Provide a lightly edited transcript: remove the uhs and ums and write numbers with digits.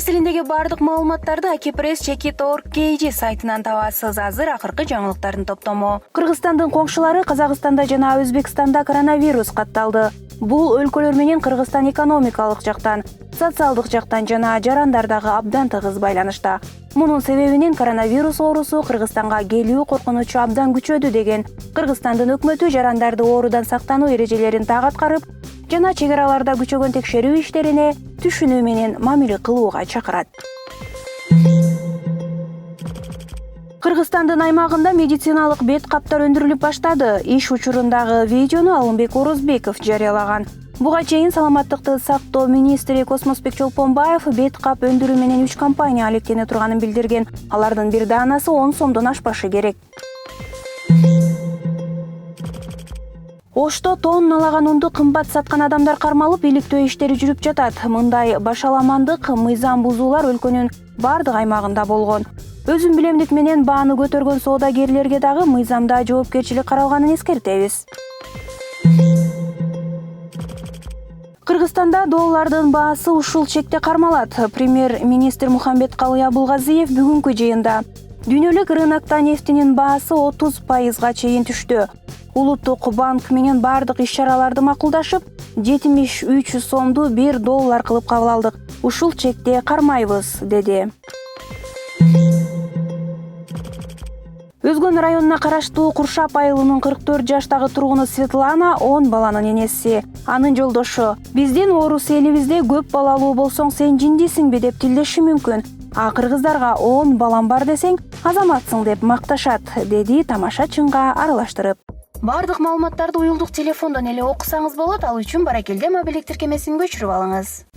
тилиндеги бардык маалыматтарды akpress.org.kg сайтынан табасыз. Азыр акыркы жаңылыктардын топтому. Кыргызстандын коңшулары Казакстанда жана Өзбекстанда коронавирус катталды. Бул өлкөлөр менен Кыргызстан экономикалык жактан, социалдык жактан жана жарандардагы абдан тыгыз байланышта. Мунун себебинен коронавирус оорусу Кыргызстанга келүү коркунучу абдан күчөдү деген Кыргызстандын өкмөтү жарандарды оорудан сактануу эрежелерин так аткарып, жана чек араларда күчөгөн текшерүү иштерине түшүнүү менен мамиле кылууга чакырат. Кыргызстандын аймагында медициналык бет каптар өндүрүлүп баштады. Иш учурундагы видеону Алымбек Орозбеков жарыялаган. Буга чейин саламаттыкты сактоо министри Космосбек Чолпонбаев бет кап өндүрүү менен 3 компания алектене турганын билдирген. Алардын бир даанасы 10 сомдон ашпашы керек. Ошто тонналаган унду кымбат саткан адамдар кармалып, иликтөө иштери жүрүп жатат. Мындай башаламандык, мыйзам бузуулар өлкөнүн бардык аймагында болгон. Өзүн билемдик менен бааны көтөргөн соодагерлерге дагы мыйзамда жоопкерчилик каралганын эскертебиз. Кыргызстанда доллардын баасы ушул чекте кармалат. Премьер-министр Мухамбеткалый Абылгазиев бүгүнкү жыйында дүйнөлүк рынокто нефтинин баасы 30% чейин түштү. Улуттук банк менен бардык иш-чараларды макулдашып, 73 сомду 1 доллар кылып кабыл алдык. Ушул чекте кармайбыз, деди. Өзгөн районуна караштуу Куршап айылынын 44 жаштагы тургуну Светлана 10 баланын энеси. Анын жолдошу: "Биздин орус элибизде көп балалуу болсоң сен жиндисиңби?" деп тилдеши мүмкүн. А кыргыздарга 10 балам бар десең, азаматсың деп макташат, деди тамашачынга аралаштырып. Бардык маалыматтарды уюлдук телефондон эле окусаңыз болот. Ал үчүн баракелде мобилдик тиркемесин көчүрүп алыңыз.